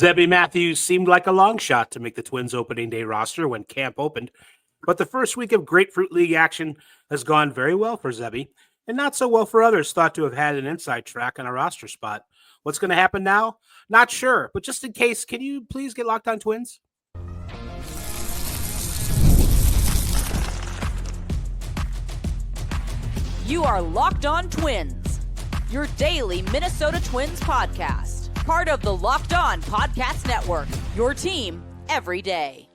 Zebby Matthews seemed like a long shot to make the Twins opening day roster when camp opened, but the first week of Grapefruit League action has gone very well for Zebby, and not so well for others thought to have had an inside track on a roster spot. What's going to happen now? Not sure, but just in case, can you please get Locked On Twins? You are Locked On Twins, your daily Minnesota Twins podcast. Part of the Locked On Podcast Network, your team every day.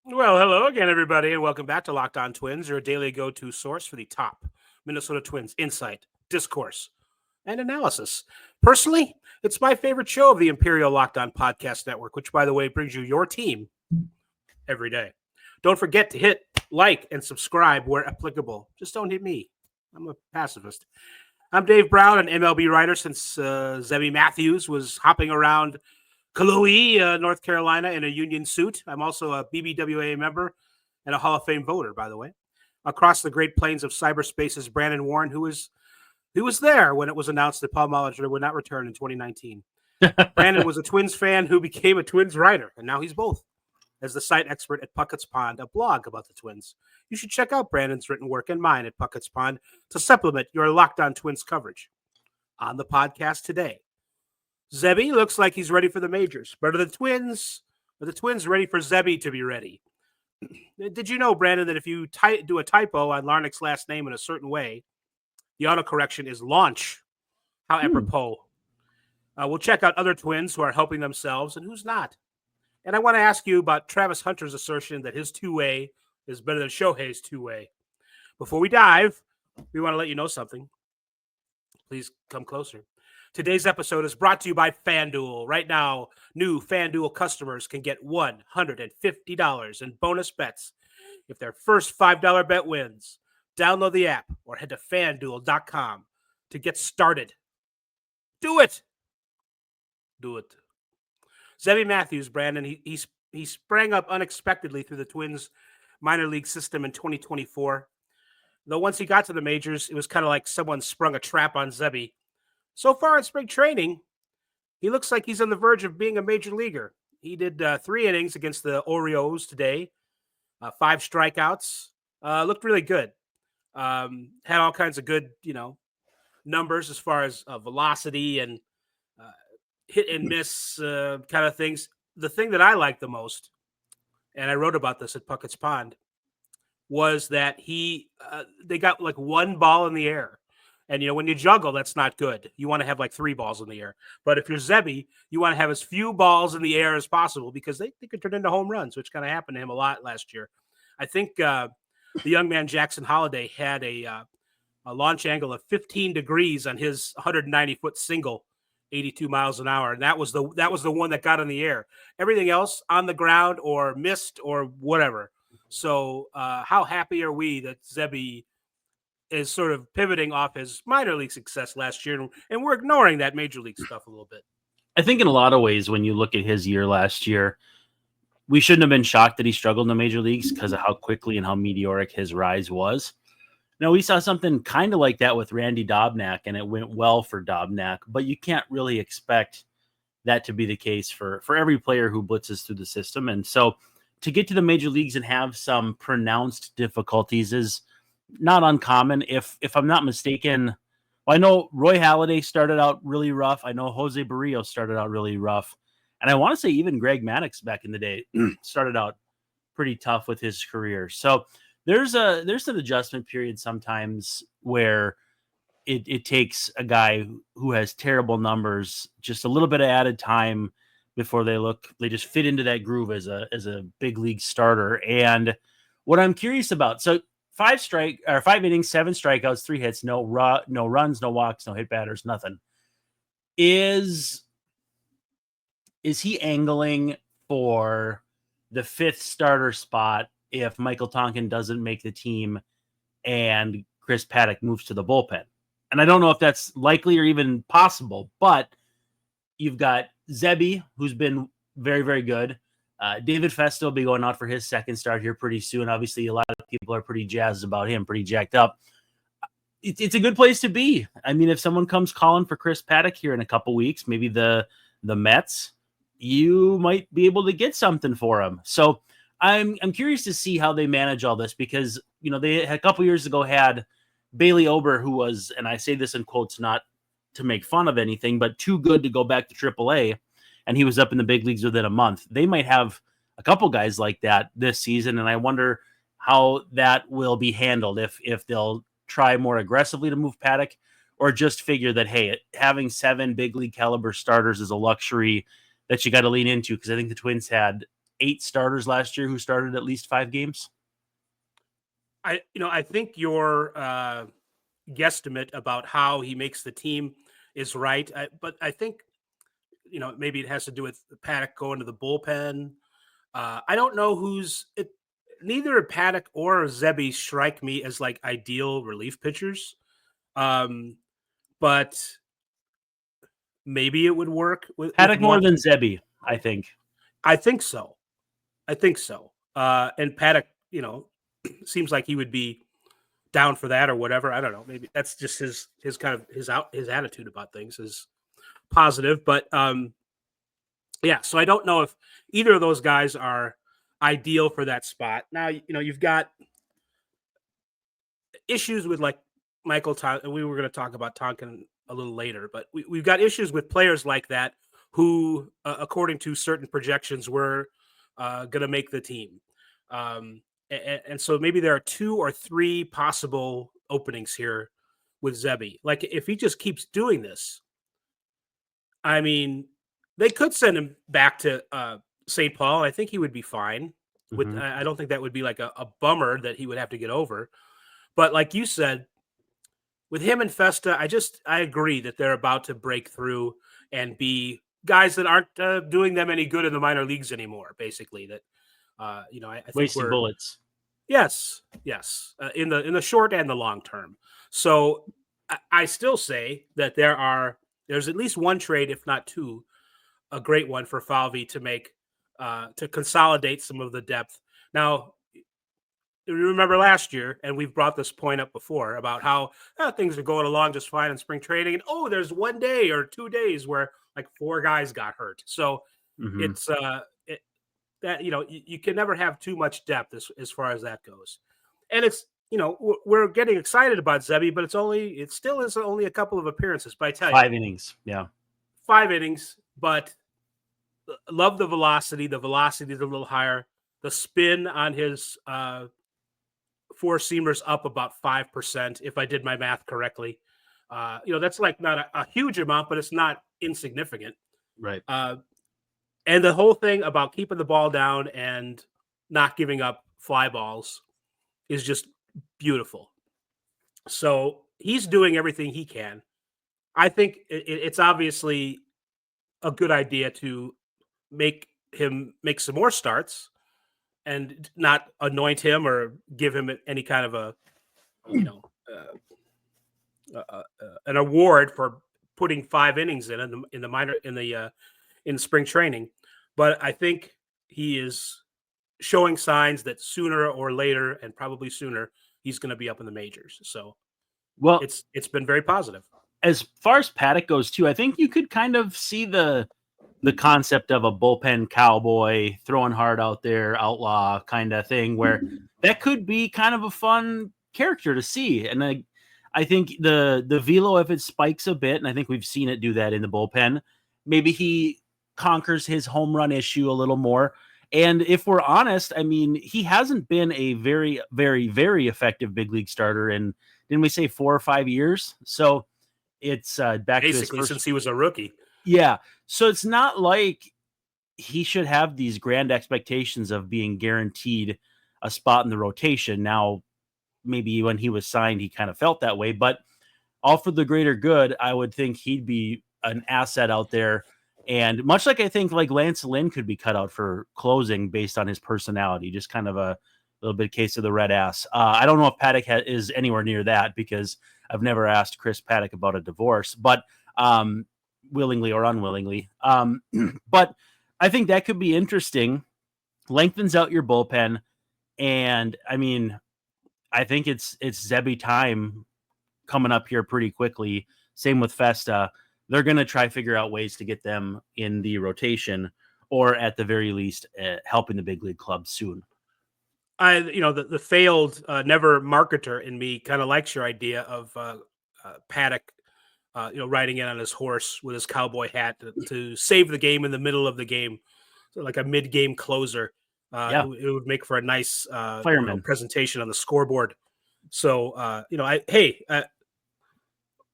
Well, hello again, everybody, and welcome back to Locked On Twins, your daily go-to source for the top Minnesota Twins insight, discourse, and analysis. Personally, it's my favorite show of the Imperial Locked On Podcast Network, which, by the way, brings you your team every day. Don't forget to hit like and subscribe where applicable. Just don't hit me. I'm a pacifist. I'm Dave Brown, an MLB writer since Zebby Matthews was hopping around Kahlua, North Carolina in a union suit. I'm also a BBWA member and a Hall of Fame voter, by the way. Across the Great Plains of cyberspace is Brandon Warren, who was there when it was announced that Paul Molitor would not return in 2019. Brandon was a Twins fan who became a Twins writer, and now he's both. As the site expert at Puckett's Pond, a blog about the Twins. You should check out Brandon's written work and mine at Puckett's Pond to supplement your Locked On Twins coverage. On the podcast today, Zebby looks like he's ready for the majors, but are the Twins ready for Zebby to be ready? Did you know, Brandon, that if you do a typo on Larnach's last name in a certain way, the autocorrection is launch? How apropos. We'll check out other Twins who are helping themselves and who's not. And I want to ask you about Travis Hunter's assertion that his two-way is better than Shohei's two-way. Before we dive, we want to let you know something. Please come closer. Today's episode is brought to you by FanDuel. Right now, new FanDuel customers can get $150 in bonus bets if their first $5 bet wins. Download the app or head to FanDuel.com to get started. Do it. Do it. Zebby Matthews, Brandon, he sprang up unexpectedly through the Twins minor league system in 2024. Though once he got to the majors, it was kind of like someone sprung a trap on Zebby. So far in spring training, he looks like he's on the verge of being a major leaguer. He did 3 innings against the Orioles today, 5 strikeouts, looked really good. Had all kinds of good, numbers as far as velocity and hit and miss kind of things. The thing that I liked the most, and I wrote about this at Puckett's Pond, was that they got like 1 ball in the air. And, when you juggle, that's not good. You want to have like 3 balls in the air. But if you're Zebby, you want to have as few balls in the air as possible because they could turn into home runs, which kind of happened to him a lot last year. I think the young man Jackson Holliday had a launch angle of 15 degrees on his 190-foot single, 82 miles an hour. And that was the one that got in the air. Everything else on the ground or missed or whatever. So how happy are we that Zebby is sort of pivoting off his minor league success last year, and we're ignoring that major league stuff a little bit? I think in a lot of ways, when you look at his year last year, we shouldn't have been shocked that he struggled in the major leagues because of how quickly and how meteoric his rise was. Now, we saw something kind of like that with Randy Dobnak, and it went well for Dobnak, but you can't really expect that to be the case for every player who blitzes through the system. And so to get to the major leagues and have some pronounced difficulties is not uncommon. If I'm not mistaken, well, I know Roy Halladay started out really rough. I know Jose Barrios started out really rough. And I want to say even Greg Maddux back in the day started out pretty tough with his career. So there's an adjustment period sometimes where it takes a guy who has terrible numbers just a little bit of added time before they just fit into that groove as a big league starter. And what I'm curious about, so 5 innings, 7 strikeouts, 3 hits, no runs, no walks, no hit batters, nothing. Is he angling for the 5th starter spot if Michael Tonkin doesn't make the team and Chris Paddock moves to the bullpen? And I don't know if that's likely or even possible, but you've got Zebby, who's been very, very good. David Festa will be going out for his 2nd start here pretty soon. Obviously, a lot of people are pretty jazzed about him, pretty jacked up. it's a good place to be. I mean, if someone comes calling for Chris Paddock here in a couple weeks, maybe the Mets, you might be able to get something for him. So I'm curious to see how they manage all this, because they a couple years ago had Bailey Ober, who was, and I say this in quotes not to make fun of anything, but too good to go back to AAA, and he was up in the big leagues within a month. They might have a couple guys like that this season, and I wonder how that will be handled, if they'll try more aggressively to move Paddock, or just figure that, hey, having 7 big league caliber starters is a luxury that you got to lean into, because I think the Twins had 8 starters last year who started at least 5 games. I think your guesstimate about how he makes the team is right, but I think maybe it has to do with Paddock going to the bullpen. I don't know who's it. Neither Paddock or Zebby strike me as like ideal relief pitchers, but maybe it would work with Paddock more one. than Zebby, I think. I think so. And Paddock, seems like he would be down for that or whatever. I don't know. Maybe that's just his kind of his attitude about things is positive. But yeah. So I don't know if either of those guys are ideal for that spot. Now you've got issues with like Michael. We were going to talk about Tonkin a little later, but we've got issues with players like that who, according to certain projections, were going to make the team. And so maybe there are 2 or 3 possible openings here with Zebby. Like if he just keeps doing this, I mean, they could send him back to St. Paul. I think he would be fine. I don't think that would be like a bummer that he would have to get over. But like you said, with him and Festa, I agree that they're about to break through and be guys that aren't doing them any good in the minor leagues anymore. Basically, that I think wasting bullets. Yes, in the short and the long term. So I still say that there's at least one trade, if not 2, a great one for Falvey to make to consolidate some of the depth. Now, you remember last year, and we've brought this point up before about how things are going along just fine in spring training, and there's 1 day or 2 days where like 4 guys got hurt. So it's that you can never have too much depth as far as that goes. And it's we're getting excited about Zebby, but it still is only a couple of appearances. But I tell you, 5 innings, yeah, 5 innings. But love the velocity. The velocity is a little higher. The spin on his 4-seamers up about 5%, if I did my math correctly. That's like not a huge amount, but it's not insignificant. Right. And the whole thing about keeping the ball down and not giving up fly balls is just beautiful. So he's doing everything he can. I think it's obviously a good idea to make him make some more starts and not anoint him or give him any kind of an award for putting 5 innings in spring training. But I think he is showing signs that sooner or later, and probably sooner, he's going to be up in the majors. So, well, it's been very positive. As far as Paddock goes too, I think you could kind of see the concept of a bullpen cowboy throwing hard out there, outlaw kind of thing, where that could be kind of a fun character to see. And I think the velo, if it spikes a bit, and I think we've seen it do that in the bullpen, maybe he conquers his home run issue a little more. And if we're honest, I mean, he hasn't been a very, very, very effective big league starter in, didn't we say 4 or 5 years? So it's back basically to since he was a rookie. Yeah. So it's not like he should have these grand expectations of being guaranteed a spot in the rotation. Now, maybe when he was signed, he kind of felt that way, but all for the greater good, I would think he'd be an asset out there. And much like I think like Lance Lynn could be cut out for closing based on his personality, just kind of a little bit case of the red ass. I don't know if Paddock is anywhere near that, because I've never asked Chris Paddock about a divorce, but willingly or unwillingly. But I think that could be interesting. Lengthens out your bullpen. And I mean, I think it's Zebby time coming up here pretty quickly. Same with Festa. They're going to try to figure out ways to get them in the rotation, or at the very least, helping the big league club soon. The failed never marketer in me kind of likes your idea of Paddock, riding in on his horse with his cowboy hat to save the game in the middle of the game, so like a mid-game closer. It would make for a nice fireman presentation on the scoreboard. So,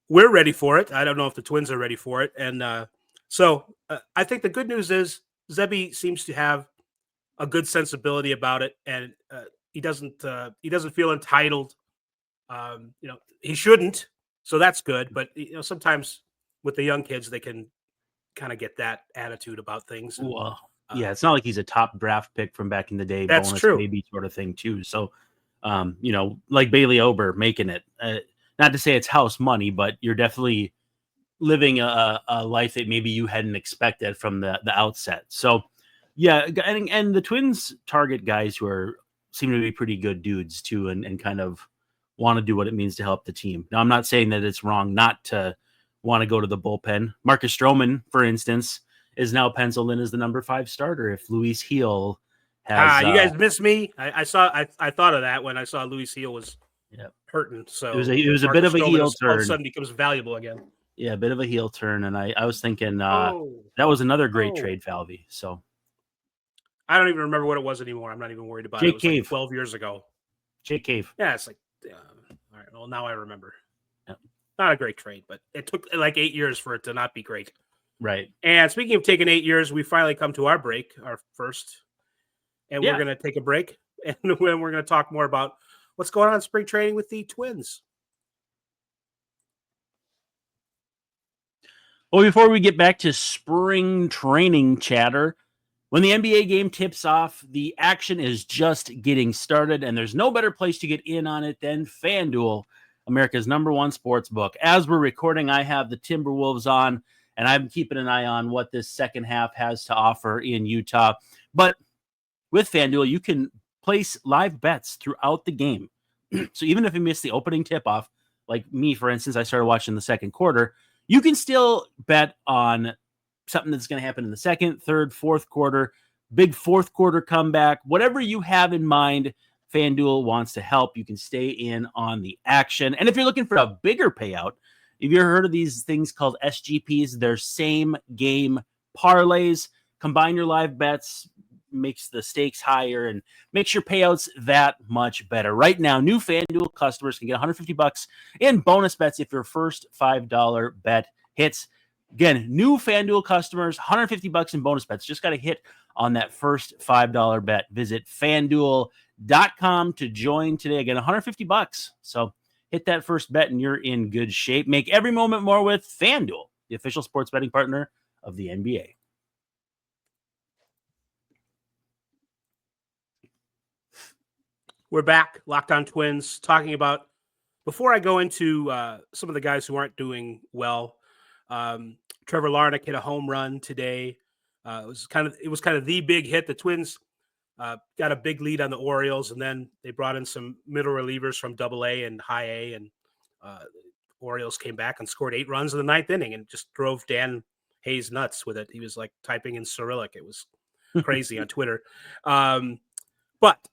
we're ready for it. I don't know if the Twins are ready for it. And I think the good news is Zebby seems to have a good sensibility about it, and he doesn't feel entitled. He shouldn't. So that's good. But sometimes with the young kids, they can kind of get that attitude about things. And, well, it's not like he's a top draft pick from back in the day. That's bonus true. Baby sort of thing too. So, like Bailey Ober making it. Not to say it's house money, but you're definitely living a life that maybe you hadn't expected from the outset. So, yeah, and the Twins target guys who seem to be pretty good dudes too, and kind of want to do what it means to help the team. Now, I'm not saying that it's wrong not to want to go to the bullpen. Marcus Stroman, for instance, is now penciled in as the number 5 starter if Luis Gil has. You guys miss me. I thought of that when I saw Luis Gil was hurting. So it was a bit of a heel turn. All of a sudden becomes valuable again. Yeah, a bit of a heel turn, and I was thinking that was another great trade, Falvey. So I don't even remember what it was anymore. I'm not even worried about it. It was like 12 years ago. Jake Cave. Yeah, it's like all right. Well, now I remember. Yep. Not a great trade, but it took like 8 years for it to not be great. Right. And speaking of taking 8 years, we finally come to our break, our first, and we're going to take a break, and then we're going to talk more about what's going on in spring training with the Twins. Well, before we get back to spring training chatter, when the NBA game tips off, the action is just getting started, and there's no better place to get in on it than FanDuel, America's #1 sports book. As we're recording, I have the Timberwolves on, and I'm keeping an eye on what this second half has to offer in Utah. But with FanDuel, you can place live bets throughout the game. So even if you miss the opening tip-off, like me, for instance, I started watching the second quarter, you can still bet on something that's going to happen in the second, third, fourth quarter, big fourth quarter comeback, whatever you have in mind. FanDuel wants to help. You can stay in on the action. And if you're looking for a bigger payout, have you ever heard of these things called SGPs? They're same game parlays. Combine your live bets, makes the stakes higher and makes your payouts that much better. Right now, new FanDuel customers can get $150 in bonus bets if your first $5 bet hits. Again, new FanDuel customers, $150 in bonus bets. Just got to hit on that first $5 bet. Visit FanDuel.com to join today. Again, $150. So hit that first bet and you're in good shape. Make every moment more with FanDuel, the official sports betting partner of the NBA. We're back, Locked On Twins, talking about, before I go into some of the guys who aren't doing well, Trevor Larnach hit a home run today. It was kind of the big hit. The Twins got a big lead on the Orioles, and then they brought in some middle relievers from Double-A and High-A, and Orioles came back and scored 8 runs in the 9th inning and just drove Dan Hayes nuts with it. He was like typing in Cyrillic. It was crazy on Twitter. But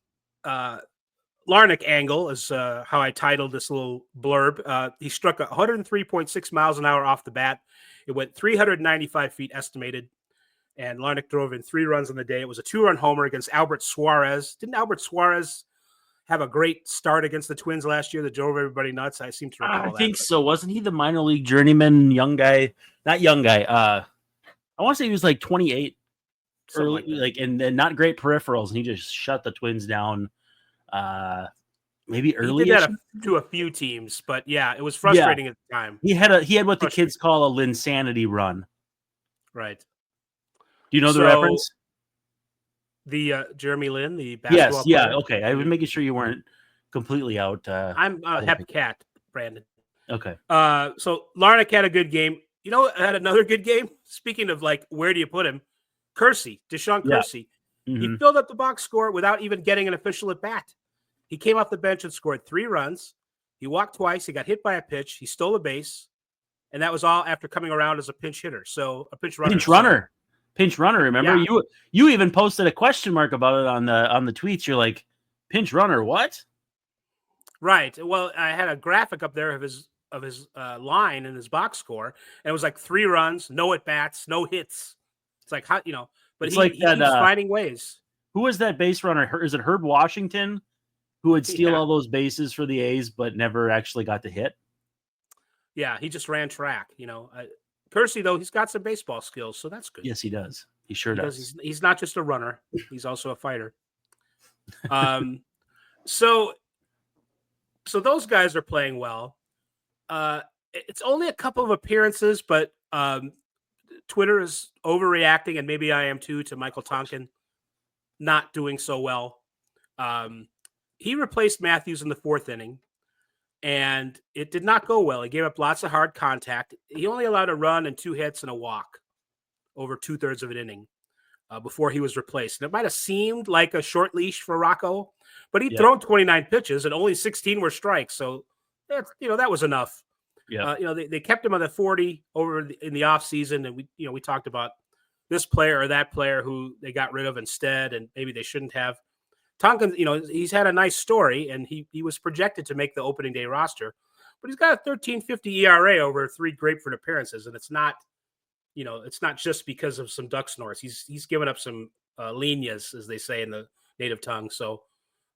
Larnach angle is how I titled this little blurb. He struck 103.6 miles an hour off the bat. It went 395 feet estimated, and Larnach drove in 3 runs on the day. It was a 2-run homer against Albert Suarez. Didn't Albert Suarez have a great start against the Twins last year that drove everybody nuts? I seem to recall that. I think so. Wasn't he the minor league journeyman young guy? Not young guy. I want to say he was like 28, early, and not great peripherals, and he just shut the Twins down. Maybe early. He did that to a few teams, but yeah, it was frustrating at the time. He had what the kids call a Linsanity run. Right. Do you know the reference? The Jeremy Lin, the basketball player? Player? Okay. I was making sure you weren't completely out. I'm a hep cat, Brandon. Okay. So Larnach had a good game. You know, had another good game. Speaking of like, where do you put him? Deshaun Kersey. Mm-hmm. He filled up the box score without even getting an official at bat. He came off the bench and scored 3 runs. He walked twice. He got hit by a pitch. He stole a base. And that was all after coming around as a pinch hitter. So a pinch runner. Pinch runner. Remember, you even posted a question mark about it on the tweets. You're like, pinch runner, what? Right. Well, I had a graphic up there of his line in his box score, and it was like 3 runs, no at bats, no hits. It's like, how, but he keeps finding ways. Who was that base runner? Is it Herb Washington, who would steal all those bases for the A's but never actually got to hit? Yeah, he just ran track. Percy, though, he's got some baseball skills, so that's good. Yes, he does. He sure does. He's not just a runner; he's also a fighter. So those guys are playing well. It's only a couple of appearances, but Twitter is overreacting, and maybe I am too, to Michael Tonkin not doing so well. He replaced Matthews in the 4th inning, and it did not go well. He gave up lots of hard contact. He only allowed a run and 2 hits and a walk over 2/3 of an inning before he was replaced. And it might have seemed like a short leash for Rocco, but he'd thrown 29 pitches and only 16 were strikes. So that was enough. Yeah. They kept him on the 40 in the offseason, and we talked about this player or that player who they got rid of instead, and maybe they shouldn't have. Tonkin, he's had a nice story, and he was projected to make the opening day roster, but he's got a 13.50 ERA over 3 grapefruit appearances, and it's not just because of some duck snorts. He's given up some líneas, as they say in the native tongue. So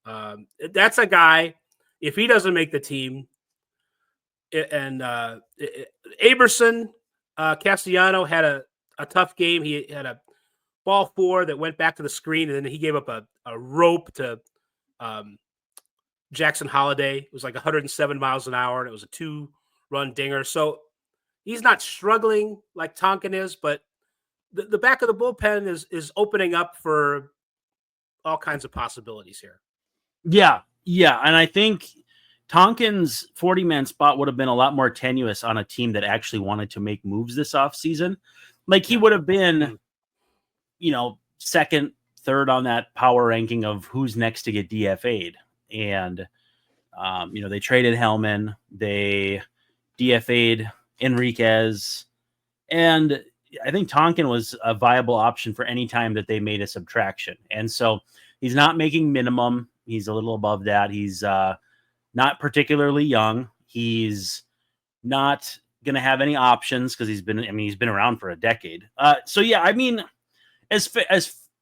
that's a guy. If he doesn't make the team, and Aberson Castellano had a tough game. He had a ball 4 that went back to the screen, and then he gave up a rope to Jackson Holiday. It was like 107 miles an hour, and it was a 2-run dinger. So he's not struggling like Tonkin is, but the back of the bullpen is opening up for all kinds of possibilities here. Yeah, and I think Tonkin's 40-man spot would have been a lot more tenuous on a team that actually wanted to make moves this offseason. Like, he would have been, 2nd, 3rd on that power ranking of who's next to get DFA'd. And, they traded Hellman, they DFA'd Enriquez, and I think Tonkin was a viable option for any time that they made a subtraction. And so he's not making minimum. He's a little above that. He's not particularly young. He's not going to have any options because he's been around for a decade. So yeah, I mean, as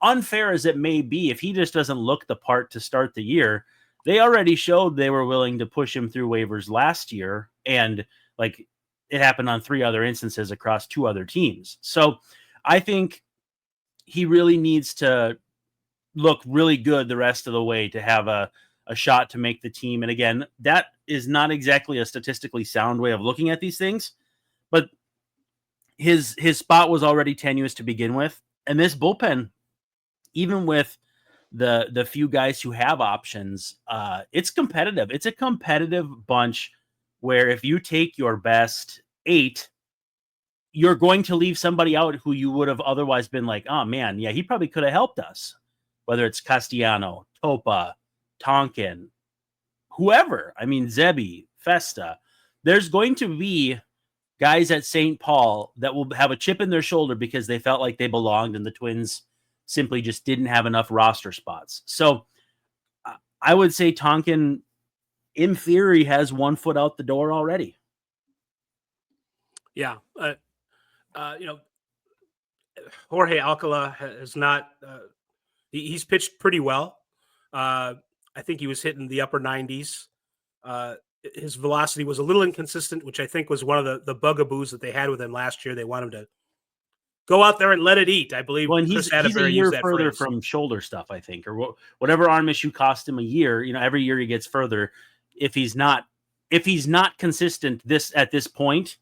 unfair as it may be, if he just doesn't look the part to start the year, they already showed they were willing to push him through waivers last year. And like, it happened on 3 other instances across 2 other teams. So I think he really needs to look really good the rest of the way to have a shot to make the team. And again, that is not exactly a statistically sound way of looking at these things, but his spot was already tenuous to begin with. And this bullpen, even with the few guys who have options, it's competitive. It's a competitive bunch where if you take your best 8, you're going to leave somebody out who you would have otherwise been like, oh man, yeah, he probably could have helped us. Whether it's Castellano, Topa, Tonkin, whoever. I mean, Zebby, Festa. There's going to be guys at St. Paul that will have a chip in their shoulder because they felt like they belonged and the Twins simply just didn't have enough roster spots. So I would say Tonkin, in theory, has 1 foot out the door already. Yeah. Jorge Alcala has not he's pitched pretty well. I think he was hitting the upper 90s. His velocity was a little inconsistent, which I think was one of the bugaboos that they had with him last year. They want him to go out there and let it eat, I believe. Well, and he's a year further from shoulder stuff, I think, or whatever arm issue cost him a year. Every year he gets further. If he's not consistent at this point,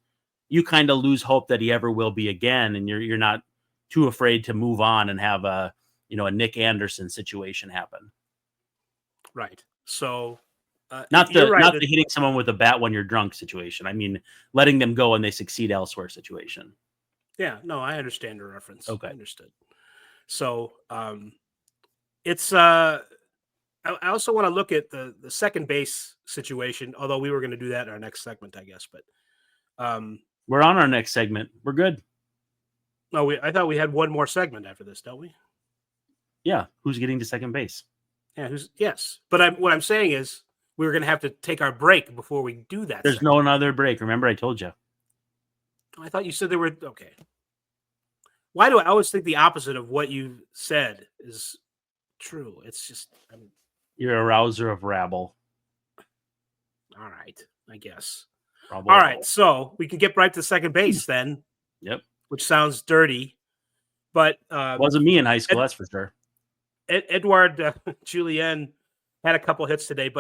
you kind of lose hope that he ever will be again, and you're not too afraid to move on and have a Nick Anderson situation happen. Right. So not the hitting someone with a bat when you're drunk situation. I mean, letting them go and they succeed elsewhere situation. Yeah, no, I understand the reference. Okay. I understood. So it's I also want to look at the second base situation, although we were going to do that in our next segment, I guess. But We're on our next segment. We're good. no, I thought we had one more segment after this, don't we? Yeah. Who's getting to second base? Yeah, yes. But what I'm saying is we were going to have to take our break before we do that. There's no another break. Remember, I told you. I thought you said there were. Okay. Why do I always think the opposite of what you said is true? It's just. You're a rouser of rabble. All right, I guess. Rabble. All right, so we can get right to second base then. Yep. Which sounds dirty, but wasn't me in high school. That's for sure. Edouard Julien had a couple hits today,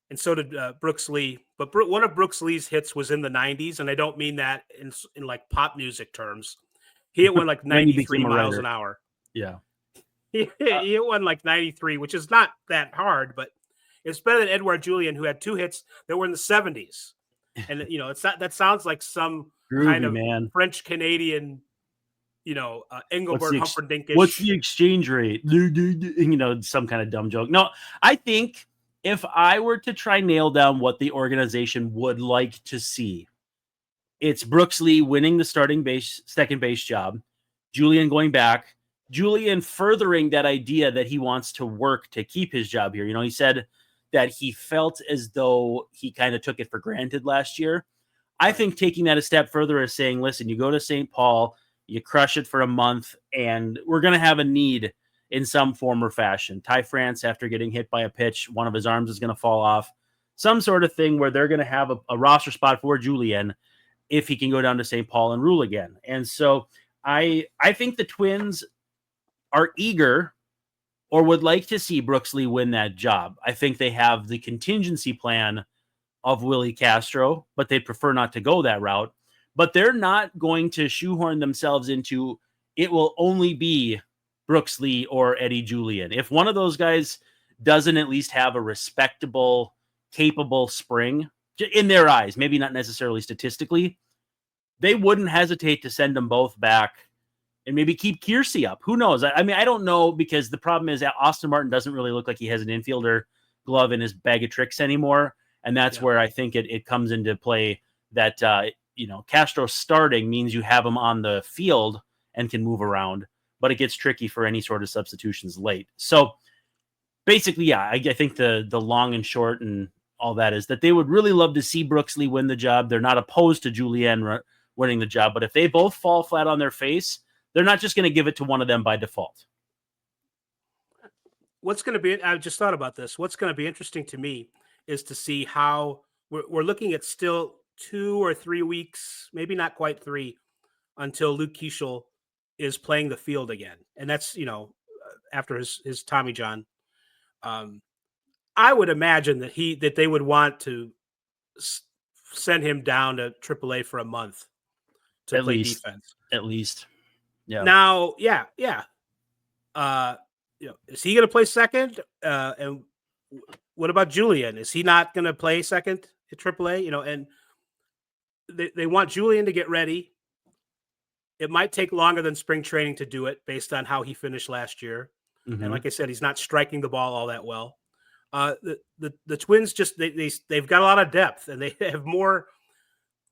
and so did Brooks Lee. But one of Brooks Lee's hits was in the 90s, and I don't mean that in like pop music terms. He hit one like 93 miles an hour. Yeah. He hit one like 93, which is not that hard, but it's better than Edouard Julien, who had 2 hits that were in the 70s. And it's not. That sounds like some groovy, kind of man. French Canadian, Engelbert Humperdinck. What's the exchange rate? Some kind of dumb joke. No, I think if I were to try nail down what the organization would like to see, it's Brooks Lee winning the second base job, Julien going back, Julien furthering that idea that he wants to work to keep his job here. He said that he felt as though he kind of took it for granted last year. I think taking that a step further is saying, listen, you go to St. Paul, you crush it for a month, and we're going to have a need in some form or fashion. Ty France, after getting hit by a pitch, one of his arms is going to fall off. Some sort of thing where they're going to have a roster spot for Julien if he can go down to St. Paul and rule again. And so I think the Twins are eager or would like to see Brooks Lee win that job. I think they have the contingency plan of Willie Castro, but they prefer not to go that route. But they're not going to shoehorn themselves into it will only be Brooks Lee or Eddie Julien. If one of those guys doesn't at least have a respectable, capable spring in their eyes, maybe not necessarily statistically, they wouldn't hesitate to send them both back and maybe keep Kiersey up. Who knows? I mean, I don't know, because the problem is that Austin Martin doesn't really look like he has an infielder glove in his bag of tricks anymore. And that's where I think it comes into play that, Castro starting means you have him on the field and can move around, but it gets tricky for any sort of substitutions late. So basically, I think the long and short and all that is that they would really love to see Brooks Lee win the job. They're not opposed to Julien winning the job, but if they both fall flat on their face, they're not just going to give it to one of them by default. What's going to be, I just thought about this. What's going to be interesting to me is to see how we're looking at still 2 or 3 weeks, maybe not quite 3, until Luke Keeschel is playing the field again. And that's, after his Tommy John. I would imagine that they would want to send him down to AAA for a month to play defense. At least. Yeah. Now, yeah. Is he going to play second? And what about Julien? Is he not going to play second at AAA? And they want Julien to get ready. It might take longer than spring training to do it based on how he finished last year. Mm-hmm. And like I said, he's not striking the ball all that well. The Twins they've got a lot of depth, and they have more.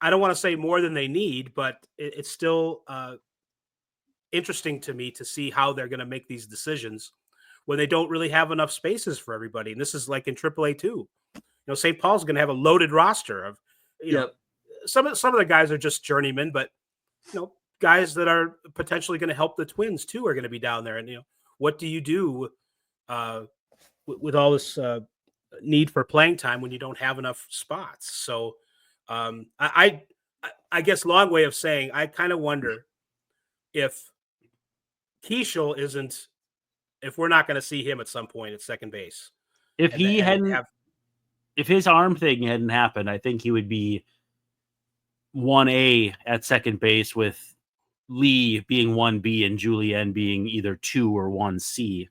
I don't want to say more than they need, but it's still interesting to me to see how they're going to make these decisions when they don't really have enough spaces for everybody. And this is like in AAA too. St. Paul's going to have a loaded roster of, some of the guys are just journeymen, but guys that are potentially going to help the Twins too are going to be down there. And what do you do with all this need for playing time when you don't have enough spots? So I guess long way of saying, I kind of wonder if Keeschel if we're not going to see him at some point at second base. If if his arm thing hadn't happened, I think he would be 1A at second base, with Lee being 1B and Julien being either 2 or 1C.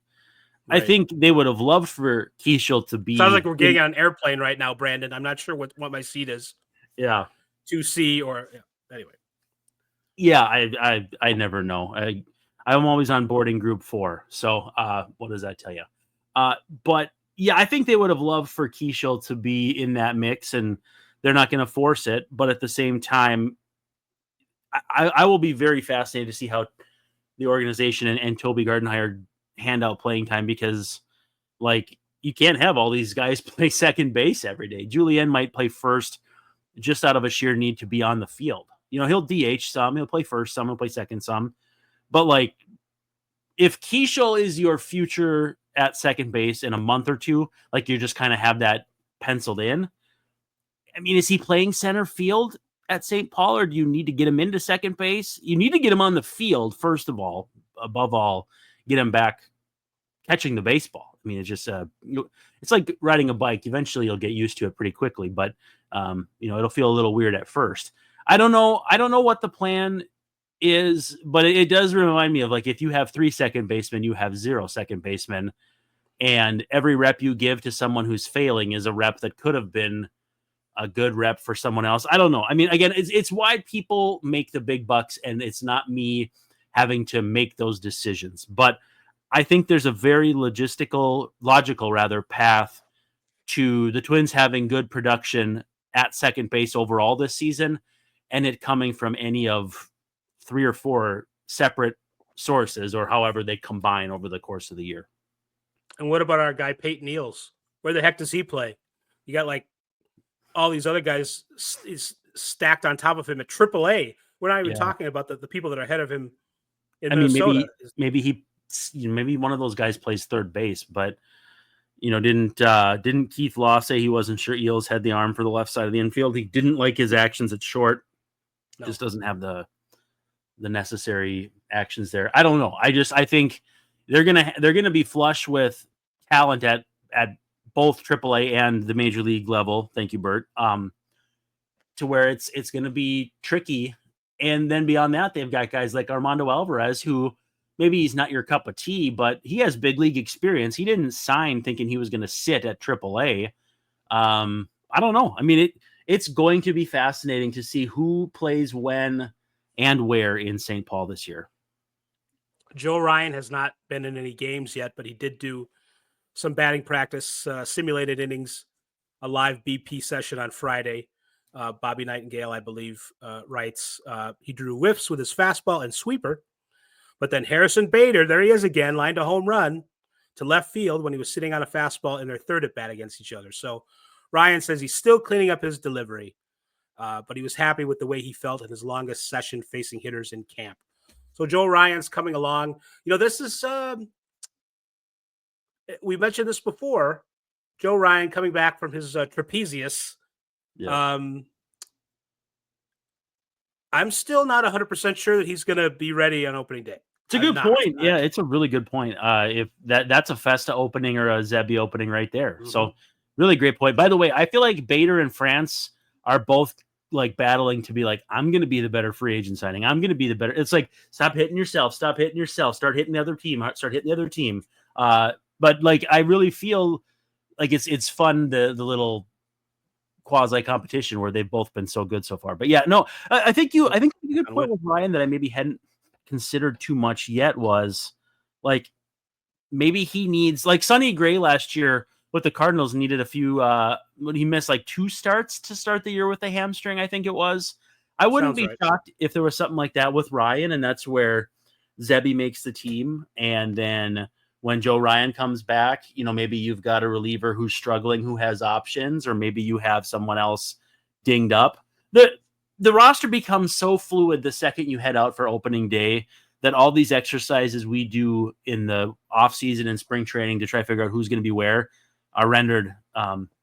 Right. I think they would have loved for Keeschel to be. Sounds like we're getting on an airplane right now, Brandon. I'm not sure what my seat is. Yeah. 2C or anyway. Yeah, I never know. I'm always on boarding group 4. So what does that tell you? But yeah, I think they would have loved for Keishel to be in that mix, and they're not going to force it. But at the same time, I will be very fascinated to see how the organization and Toby Gardenhire hand out playing time, because like you can't have all these guys play second base every day. Julien might play first just out of a sheer need to be on the field. You know, he'll DH some, he'll play first some, he'll play second some. But like, if Keishel is your future at second base in a month or two, like you just kind of have that penciled in. I mean, is he playing center field at St. Paul, or do you need to get him into second base? You need to get him on the field, first of all, above all, get him back catching the baseball. I mean, it's just it's like riding a bike. Eventually you'll get used to it pretty quickly, but you know, it'll feel a little weird at first. I don't know what the plan is, but it does remind me of like, if you have 3 second basemen, you have 0 second basemen, and every rep you give to someone who's failing is a rep that could have been a good rep for someone else. I don't know. I mean, again, it's why people make the big bucks, and it's not me having to make those decisions. But I think there's a very logical path to the Twins having good production at second base overall this season, and it coming from any of 3 or 4 separate sources, or however they combine over the course of the year. And what about our guy Peyton Eels? Where the heck does he play? You got like all these other guys is stacked on top of him at AAA. We're not even talking about the people that are ahead of him in Minnesota. Maybe one of those guys plays third base, but you know, didn't Keith Law say he wasn't sure Eels had the arm for the left side of the infield? He didn't like his actions at short. No. Just doesn't have the necessary actions there. I don't know. I think they're gonna be flush with talent at both AAA and the major league level. Thank you, Bert. To where it's going to be tricky. And then beyond that, they've got guys like Armando Alvarez, who maybe he's not your cup of tea, but he has big league experience. He didn't sign thinking he was going to sit at AAA. I don't know. I mean, it's going to be fascinating to see who plays when and where in St. Paul this year. Joe Ryan has not been in any games yet, but he did do some batting practice, simulated innings, a live BP session on Friday. Bobby Nightingale, I believe, writes he drew whiffs with his fastball and sweeper, but then Harrison Bader, there he is again, lined a home run to left field when he was sitting on a fastball in their third at bat against each other. So Ryan says he's still cleaning up his delivery, but he was happy with the way he felt in his longest session facing hitters in camp. So Joe Ryan's coming along. You know, this is we mentioned this before. Joe Ryan coming back from his trapezius. Yeah. I'm still not 100% sure that he's going to be ready on opening day. It's a good point. Yeah, it's a really good point. If that's a Festa opening or a Zebby opening right there. Mm-hmm. So really great point. By the way, I feel like Bader and France are both like battling to be like, I'm going to be the better free agent signing. I'm going to be the better. It's like, stop hitting yourself, start hitting the other team. But like, I really feel like it's fun, the little quasi competition where they've both been so good so far. But yeah, no, I think a good point with Ryan that I maybe hadn't considered too much yet was like, maybe he needs, like Sonny Gray last year with the Cardinals needed a few, he missed like 2 starts to start the year with a hamstring, I think it was. I wouldn't be shocked if there was something like that with Ryan, and that's where Zebby makes the team. And then when Joe Ryan comes back, you know, maybe you've got a reliever who's struggling, who has options, or maybe you have someone else dinged up. The roster becomes so fluid the second you head out for opening day that all these exercises we do in the off season and spring training to try to figure out who's going to be where are rendered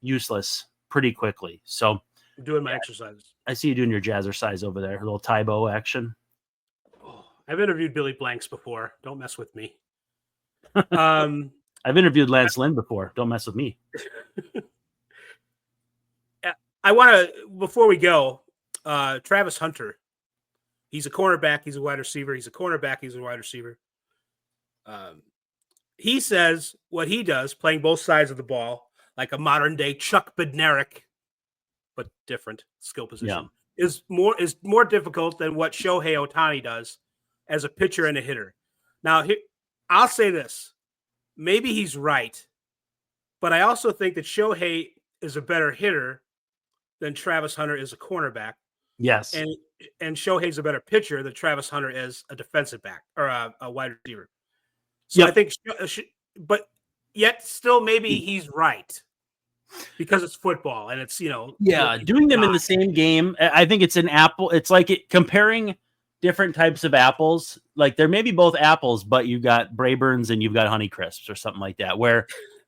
useless pretty quickly. So I'm doing my exercises. I see you doing your jazzercise over there, a little Tybo action. I've interviewed Billy Blanks before. Don't mess with me. I've interviewed Lance Lynn before. Don't mess with me. I want to, before we go, Travis Hunter. He's a cornerback. He's a wide receiver. He's a cornerback. He's a wide receiver. He says what he does, playing both sides of the ball, like a modern day Chuck Bednarik, but different skill position, is more difficult than what Shohei Ohtani does as a pitcher and a hitter. Now, I'll say this. Maybe he's right, But I also think that Shohei is a better hitter than Travis Hunter is a cornerback. Yes. And Shohei's a better pitcher than Travis Hunter is a defensive back or a wide receiver. So I think, but yet still maybe he's right because it's football and it's, doing them in the same game. I think it's an apple. It's like comparing different types of apples. Like there may be both apples, but you've got Brayburns and you've got Honeycrisps or something like that, where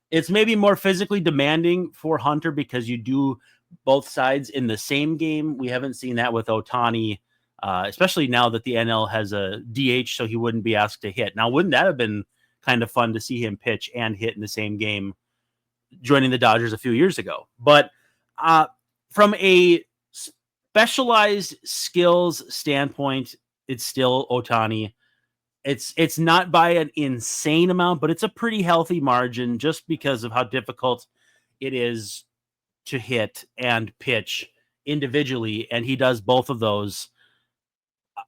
it's maybe more physically demanding for Hunter because you do both sides in the same game. We haven't seen that with Ohtani, especially now that the NL has a DH, so he wouldn't be asked to hit. Now, wouldn't that have been kind of fun to see him pitch and hit in the same game, joining the Dodgers a few years ago? But from a specialized skills standpoint, it's still Ohtani. It's not by an insane amount, but it's a pretty healthy margin just because of how difficult it is to hit and pitch individually, and he does both of those.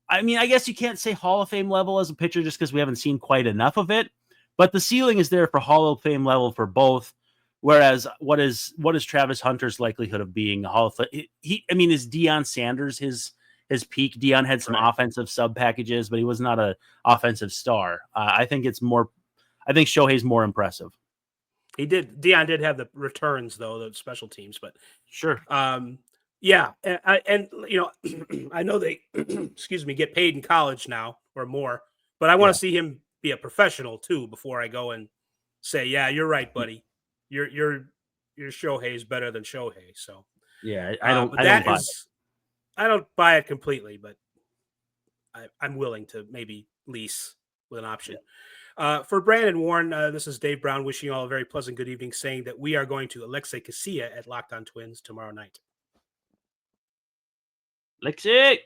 I mean, I guess you can't say Hall of Fame level as a pitcher just because we haven't seen quite enough of it, but the ceiling is there for Hall of Fame level for both. Whereas what is Travis Hunter's likelihood of being a Hall of Fame? Is Deion Sanders his peak? Deion had some offensive sub packages, but he was not an offensive star. I think Shohei's more impressive. Deion did have the returns though, the special teams, but sure. Yeah. And I know they, excuse me, get paid in college now or more, but I want to see him be a professional too, before I go and say, yeah, you're right, buddy. Your Shohei is better than Shohei. So yeah, I don't buy it completely, but I'm willing to maybe lease with an option. For Brandon Warren, this is Dave Brown wishing you all a very pleasant good evening, saying that we are going to Alexei Casilla at Locked On Twins tomorrow night. Alexei!